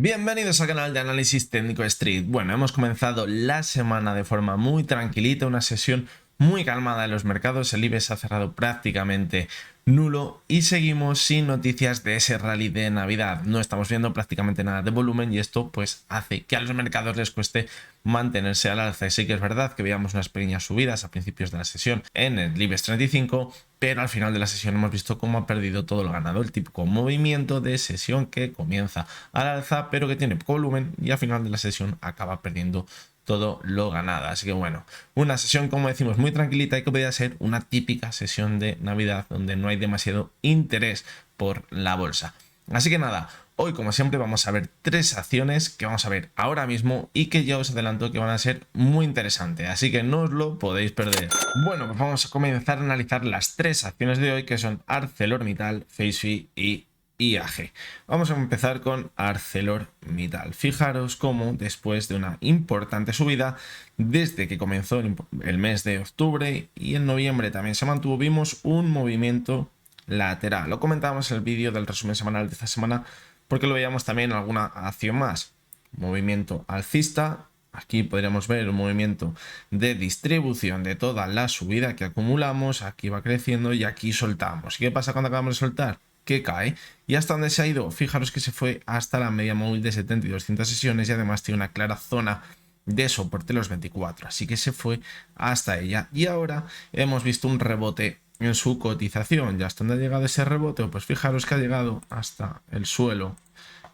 Bienvenidos al canal de análisis técnico Street. Bueno, hemos comenzado la semana de forma muy tranquilita, una sesión muy calmada en los mercados. El IBEX ha cerrado prácticamente nulo y seguimos sin noticias de ese rally de Navidad. No estamos viendo prácticamente nada de volumen y esto pues hace que a los mercados les cueste mantenerse al alza. Y sí que es verdad que veíamos unas pequeñas subidas a principios de la sesión en el IBEX 35, pero al final de la sesión hemos visto cómo ha perdido todo lo ganado. El típico movimiento de sesión que comienza al alza pero que tiene poco volumen y al final de la sesión acaba perdiendo todo lo ganado. Así que bueno, una sesión, como decimos, muy tranquilita y que podría ser una típica sesión de Navidad donde no hay demasiado interés por la bolsa. Así que nada, hoy como siempre vamos a ver tres acciones que vamos a ver ahora mismo y que ya os adelanto que van a ser muy interesantes, así que no os lo podéis perder. Bueno, pues vamos a comenzar a analizar las tres acciones de hoy, que son ArcelorMittal, FaceFi y IAG. Vamos a empezar con ArcelorMittal. Fijaros cómo después de una importante subida desde que comenzó el mes de octubre y en noviembre también se mantuvo, vimos un movimiento lateral. Lo comentábamos en el vídeo del resumen semanal de esta semana porque lo veíamos también en alguna acción más. Movimiento alcista. Aquí podríamos ver un movimiento de distribución de toda la subida que acumulamos. Aquí va creciendo y aquí soltamos. ¿Y qué pasa cuando acabamos de soltar? Que cae. ¿Y hasta dónde se ha ido? Fijaros que se fue hasta la media móvil de 70 y 200 sesiones y además tiene una clara zona de soporte los 24. Así que se fue hasta ella. Y ahora hemos visto un rebote en su cotización. ¿Ya hasta dónde ha llegado ese rebote? Pues fijaros que ha llegado hasta el suelo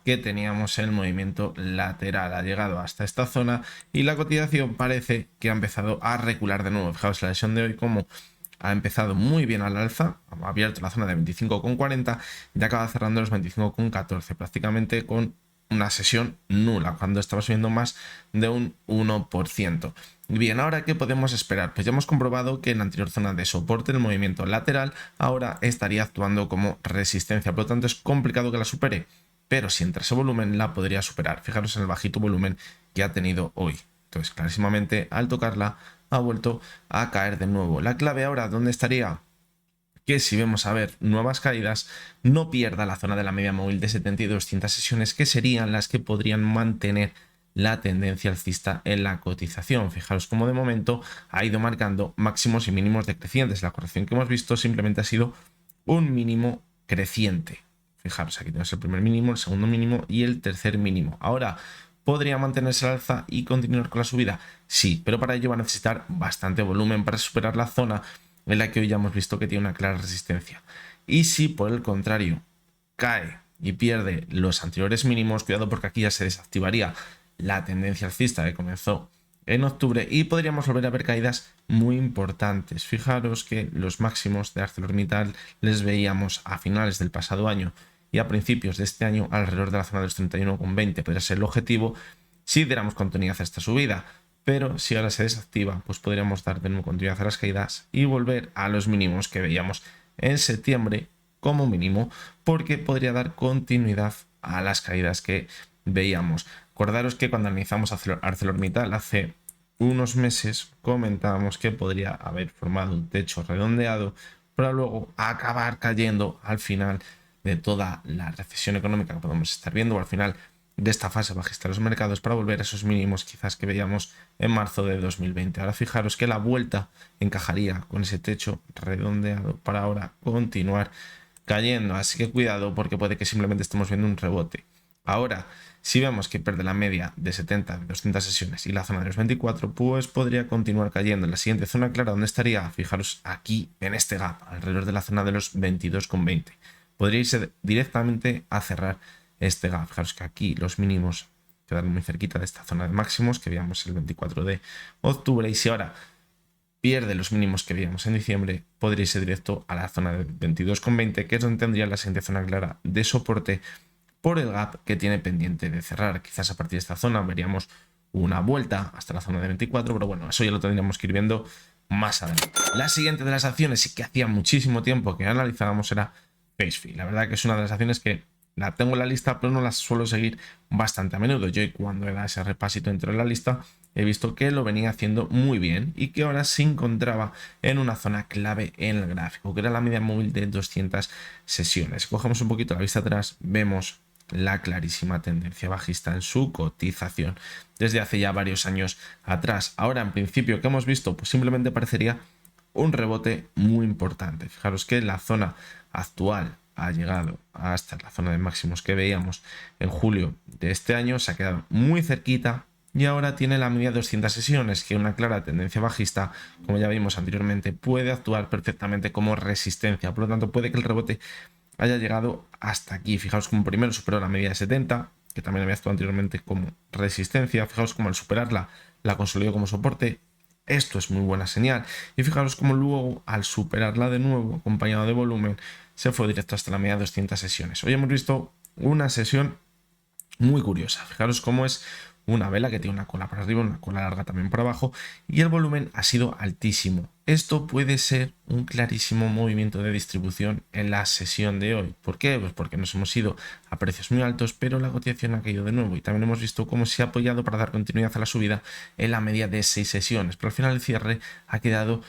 que teníamos el movimiento lateral, ha llegado hasta esta zona y la cotización parece que ha empezado a recular de nuevo. Fijaos la sesión de hoy como ha empezado muy bien al alza, ha abierto la zona de 25,40 y acaba cerrando los 25,14, prácticamente con una sesión nula, cuando estaba subiendo más de un 1%. Bien, ahora ¿qué podemos esperar? Pues ya hemos comprobado que en la anterior zona de soporte, el movimiento lateral, ahora estaría actuando como resistencia, por lo tanto es complicado que la supere, pero si entra ese volumen la podría superar. Fijaros en el bajito volumen que ha tenido hoy. Entonces, clarísimamente, al tocarla ha vuelto a caer de nuevo. La clave ahora, ¿dónde estaría? Que si vemos a ver nuevas caídas, no pierda la zona de la media móvil de 70 y 200 sesiones, que serían las que podrían mantener la tendencia alcista en la cotización. Fijaros cómo de momento ha ido marcando máximos y mínimos decrecientes. La corrección que hemos visto simplemente ha sido un mínimo creciente. Fijaros, aquí tenemos el primer mínimo, el segundo mínimo y el tercer mínimo. Ahora, ¿podría mantenerse al alza y continuar con la subida? Sí, pero para ello va a necesitar bastante volumen para superar la zona en la que hoy ya hemos visto que tiene una clara resistencia. Y si por el contrario cae y pierde los anteriores mínimos, cuidado porque aquí ya se desactivaría la tendencia alcista que comenzó en octubre y podríamos volver a ver caídas muy importantes. Fijaros que los máximos de ArcelorMittal les veíamos a finales del pasado año y a principios de este año alrededor de la zona de los 31,20. Podría ser el objetivo si diéramos continuidad a esta subida, pero si ahora se desactiva, pues podríamos dar de nuevo continuidad a las caídas y volver a los mínimos que veíamos en septiembre como mínimo, porque podría dar continuidad a las caídas que veíamos. Acordaros que cuando analizamos ArcelorMittal hace unos meses comentábamos que podría haber formado un techo redondeado para luego acabar cayendo al final de toda la recesión económica que podemos estar viendo, o al final de esta fase bajista de los mercados, para volver a esos mínimos quizás que veíamos en marzo de 2020. Ahora fijaros que la vuelta encajaría con ese techo redondeado para ahora continuar cayendo, así que cuidado porque puede que simplemente estemos viendo un rebote. Ahora, si vemos que pierde la media de 70 de 200 sesiones y la zona de los 24, pues podría continuar cayendo. En la siguiente zona clara, ¿dónde estaría? Fijaros aquí en este gap, alrededor de la zona de los 22,20. Podría irse directamente a cerrar este gap. Fijaros que aquí los mínimos quedan muy cerquita de esta zona de máximos que veíamos el 24 de octubre, y si ahora pierde los mínimos que veíamos en diciembre, podría irse directo a la zona de 22,20, que es donde tendría la siguiente zona clara de soporte por el gap que tiene pendiente de cerrar. Quizás a partir de esta zona veríamos una vuelta hasta la zona de 24, pero bueno, eso ya lo tendríamos que ir viendo más adelante. La siguiente de las acciones, y que hacía muchísimo tiempo que analizábamos, era FaceFi. La verdad que es una de las acciones que la tengo en la lista, pero no las suelo seguir bastante a menudo. Yo, cuando he dado ese repasito dentro de la lista, he visto que lo venía haciendo muy bien y que ahora se encontraba en una zona clave en el gráfico, que era la media móvil de 200 sesiones. Cogemos un poquito la vista atrás, vemos la clarísima tendencia bajista en su cotización desde hace ya varios años atrás. Ahora, en principio, ¿qué hemos visto? Pues simplemente parecería un rebote muy importante. Fijaros que la zona actual ha llegado hasta la zona de máximos que veíamos en julio de este año, se ha quedado muy cerquita y ahora tiene la media de 200 sesiones, que una clara tendencia bajista, como ya vimos anteriormente, puede actuar perfectamente como resistencia. Por lo tanto, puede que el rebote haya llegado hasta aquí. Fijaos como primero superó la media de 70, que también había actuado anteriormente como resistencia. Fijaos como al superarla la consolidó como soporte. Esto es muy buena señal. Y fijaros como luego al superarla de nuevo, acompañado de volumen, se fue directo hasta la media de 200 sesiones. Hoy hemos visto una sesión muy curiosa. Fijaros cómo es una vela que tiene una cola por arriba, una cola larga también por abajo, y el volumen ha sido altísimo. Esto puede ser un clarísimo movimiento de distribución en la sesión de hoy. ¿Por qué? Pues porque nos hemos ido a precios muy altos, pero la cotización ha caído de nuevo y también hemos visto cómo se ha apoyado para dar continuidad a la subida en la media de 6 sesiones, pero al final el cierre ha quedado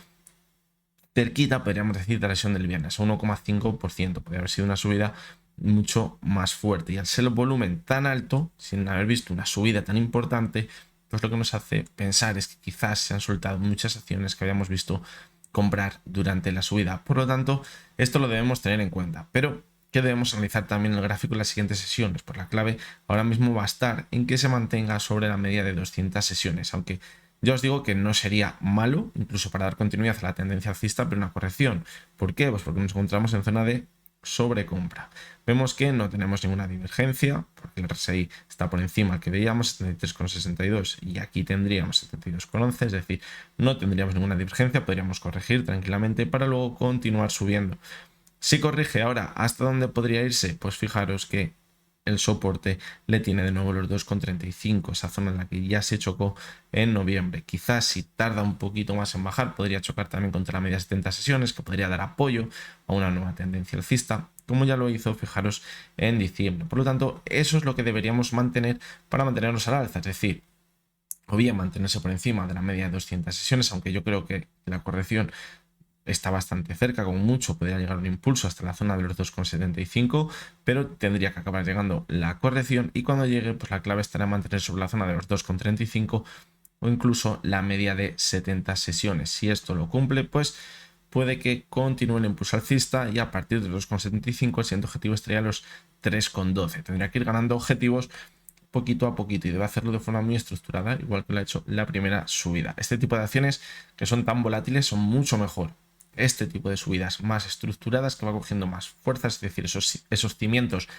cerquita, podríamos decir, de la sesión del viernes, 1,5%. Podría haber sido una subida mucho más fuerte, y al ser el volumen tan alto, sin haber visto una subida tan importante, pues lo que nos hace pensar es que quizás se han soltado muchas acciones que habíamos visto comprar durante la subida. Por lo tanto, esto lo debemos tener en cuenta, pero que debemos analizar también el gráfico en las siguientes sesiones. Pues la clave ahora mismo va a estar en que se mantenga sobre la media de 200 sesiones, aunque ya os digo que no sería malo, incluso para dar continuidad a la tendencia alcista, pero una corrección. ¿Por qué? Pues porque nos encontramos en zona de sobrecompra. Vemos que no tenemos ninguna divergencia, porque el RSI está por encima del que veíamos, 73,62, y aquí tendríamos 72,11, es decir, no tendríamos ninguna divergencia, podríamos corregir tranquilamente para luego continuar subiendo. Si corrige ahora, ¿hasta dónde podría irse? Pues fijaros que el soporte le tiene de nuevo los 2,35, esa zona en la que ya se chocó en noviembre. Quizás si tarda un poquito más en bajar, podría chocar también contra la media de 70 sesiones, que podría dar apoyo a una nueva tendencia alcista, como ya lo hizo, fijaros, en diciembre. Por lo tanto, eso es lo que deberíamos mantener para mantenernos al alza, es decir, o bien mantenerse por encima de la media de 200 sesiones, aunque yo creo que la corrección está bastante cerca, como mucho podría llegar un impulso hasta la zona de los 2,75, pero tendría que acabar llegando la corrección, y cuando llegue, pues la clave estará en mantener sobre la zona de los 2,35 o incluso la media de 70 sesiones. Si esto lo cumple, pues puede que continúe el impulso alcista, y a partir de los 2,75 el siguiente objetivo estaría los 3,12. Tendría que ir ganando objetivos poquito a poquito y debe hacerlo de forma muy estructurada, igual que lo ha hecho la primera subida. Este tipo de acciones que son tan volátiles son mucho mejor este tipo de subidas más estructuradas, que va cogiendo más fuerzas, es decir, esos cimientos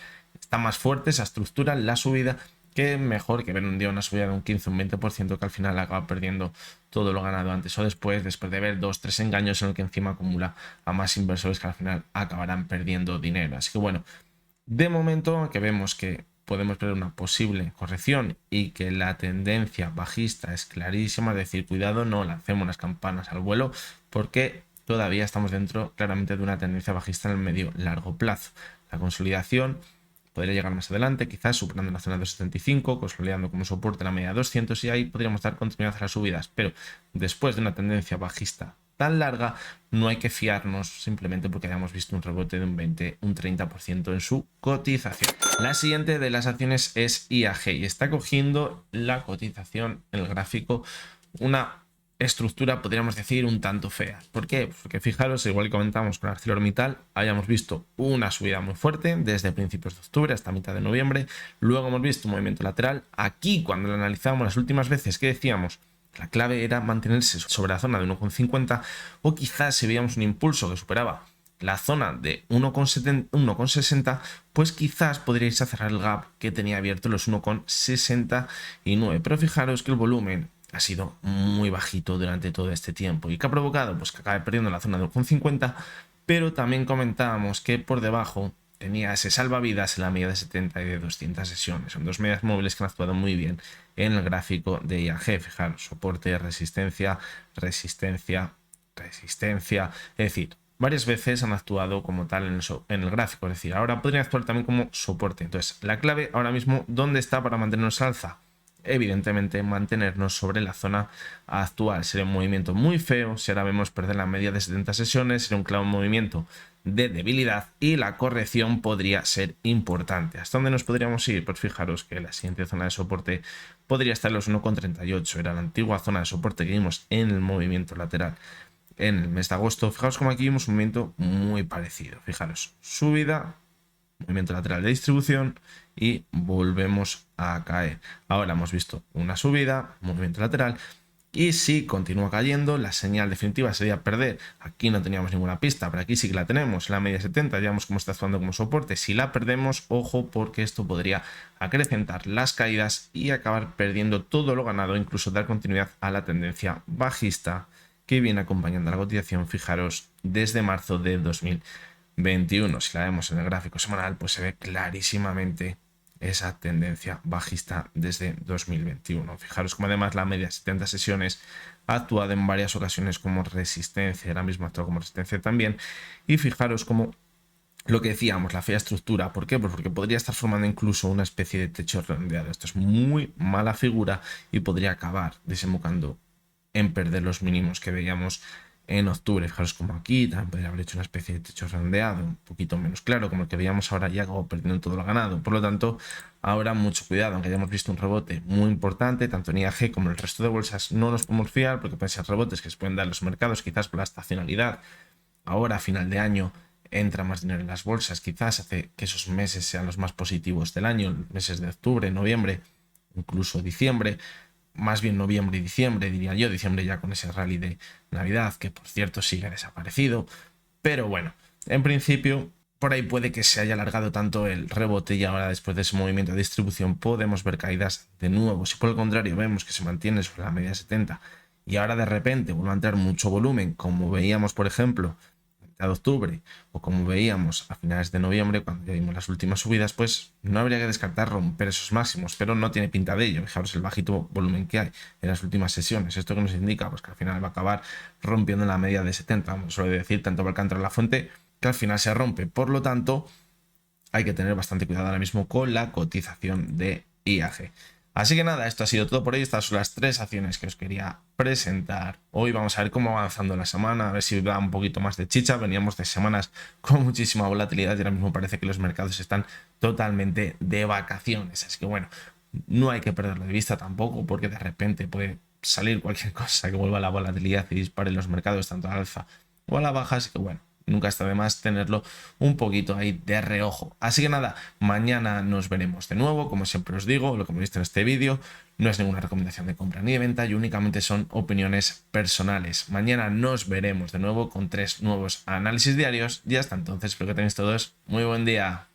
están más fuertes, esa estructura, la subida, que mejor que ver un día una subida de un 15 o un 20% que al final acaba perdiendo todo lo ganado antes o después de ver 2-3 engaños en el que encima acumula a más inversores que al final acabarán perdiendo dinero. Así que bueno, de momento que vemos que podemos ver una posible corrección y que la tendencia bajista es clarísima, es decir, cuidado, no lancemos las campanas al vuelo, porque todavía estamos dentro claramente de una tendencia bajista en el medio largo plazo. La consolidación podría llegar más adelante, quizás superando la zona de 2,75, consolidando como soporte la media de 200, y ahí podríamos dar continuidad a las subidas, pero después de una tendencia bajista tan larga, no hay que fiarnos simplemente porque hayamos visto un rebote de un 20, un 30% en su cotización. La siguiente de las acciones es IAG, y está cogiendo la cotización en el gráfico una estructura, podríamos decir, un tanto fea. ¿Por qué? Porque fijaros, igual que comentamos con ArcelorMittal, hayamos visto una subida muy fuerte desde principios de octubre hasta mitad de noviembre, luego hemos visto un movimiento lateral. Aquí, cuando lo analizamos las últimas veces, que decíamos, la clave era mantenerse sobre la zona de 1,50, o quizás si veíamos un impulso que superaba la zona de 1,60, pues quizás podríais cerrar el gap que tenía abierto los 1,69. Pero fijaros que el volumen ha sido muy bajito durante todo este tiempo. ¿Y qué ha provocado? Pues que acabe perdiendo la zona de 1,50, pero también comentábamos que por debajo tenía ese salvavidas en la media de 70 y de 200 sesiones. Son dos medias móviles que han actuado muy bien en el gráfico de IAG. Fijaros, soporte, resistencia, resistencia, resistencia. Es decir, varias veces han actuado como tal en el gráfico. Es decir, ahora podrían actuar también como soporte. Entonces, la clave ahora mismo, ¿dónde está para mantenernos alza? evidentemente mantenernos sobre la zona actual. Sería un movimiento muy feo si ahora vemos perder la media de 70 sesiones, sería un claro movimiento de debilidad y la corrección podría ser importante. ¿Hasta dónde nos podríamos ir? Pues fijaros que la siguiente zona de soporte podría estar en los 1,38, era la antigua zona de soporte que vimos en el movimiento lateral en el mes de agosto. Fijaros como aquí vimos un movimiento muy parecido. Fijaros, subida, movimiento lateral de distribución y volvemos a caer. Ahora hemos visto una subida, movimiento lateral, y si continúa cayendo, la señal definitiva sería perder. Aquí no teníamos ninguna pista, pero aquí sí que la tenemos, la media 70, ya vemos cómo está actuando como soporte. Si la perdemos, ojo, porque esto podría acrecentar las caídas y acabar perdiendo todo lo ganado, incluso dar continuidad a la tendencia bajista que viene acompañando a la cotización, fijaros, desde marzo de 2021. Si la vemos en el gráfico semanal, pues se ve clarísimamente esa tendencia bajista desde 2021. Fijaros como además la media de 70 sesiones ha actuado en varias ocasiones como resistencia, ahora mismo actúa como resistencia también, y fijaros como lo que decíamos, la fea estructura. ¿Por qué? Pues porque podría estar formando incluso una especie de techo redondeado. Esto es muy mala figura y podría acabar desembocando en perder los mínimos que veíamos en octubre. Fijaros como aquí también podría haber hecho una especie de techo redondeado, un poquito menos claro, como el que veíamos ahora, ya acabó perdiendo todo lo ganado. Por lo tanto, ahora mucho cuidado, aunque hayamos visto un rebote muy importante, tanto en IAG como en el resto de bolsas, no nos podemos fiar porque pueden ser rebotes que se pueden dar en los mercados, quizás por la estacionalidad. Ahora, a final de año, entra más dinero en las bolsas, quizás hace que esos meses sean los más positivos del año, meses de octubre, noviembre, incluso diciembre. Más bien noviembre y diciembre, diría yo, diciembre ya con ese rally de Navidad, que por cierto sigue desaparecido, pero bueno, en principio por ahí puede que se haya alargado tanto el rebote y ahora después de ese movimiento de distribución podemos ver caídas de nuevo. Si por el contrario vemos que se mantiene sobre la media 70 y ahora de repente vuelve a entrar mucho volumen, como veíamos por ejemplo de octubre o como veíamos a finales de noviembre cuando ya vimos las últimas subidas, pues no habría que descartar romper esos máximos, pero no tiene pinta de ello. Fijaros el bajito volumen que hay en las últimas sesiones. ¿Esto que nos indica? Pues que al final va a acabar rompiendo la media de 70, vamos, suele decir tanto Valcantara la fuente, que al final se rompe. Por lo tanto, hay que tener bastante cuidado ahora mismo con la cotización de IAG. Así que nada, esto ha sido todo por hoy. Estas son las 3 acciones que os quería presentar. Hoy vamos a ver cómo va avanzando la semana, a ver si da un poquito más de chicha. Veníamos de semanas con muchísima volatilidad y ahora mismo parece que los mercados están totalmente de vacaciones. Así que bueno, no hay que perderlo de vista tampoco porque de repente puede salir cualquier cosa que vuelva a la volatilidad y dispare los mercados tanto a la alza o a la baja. Así que bueno, nunca está de más tenerlo un poquito ahí de reojo. Así que nada, mañana nos veremos de nuevo. Como siempre os digo, lo que hemos visto en este vídeo no es ninguna recomendación de compra ni de venta y únicamente son opiniones personales. Mañana nos veremos de nuevo con 3 nuevos análisis diarios y hasta entonces espero que tenéis todos muy buen día.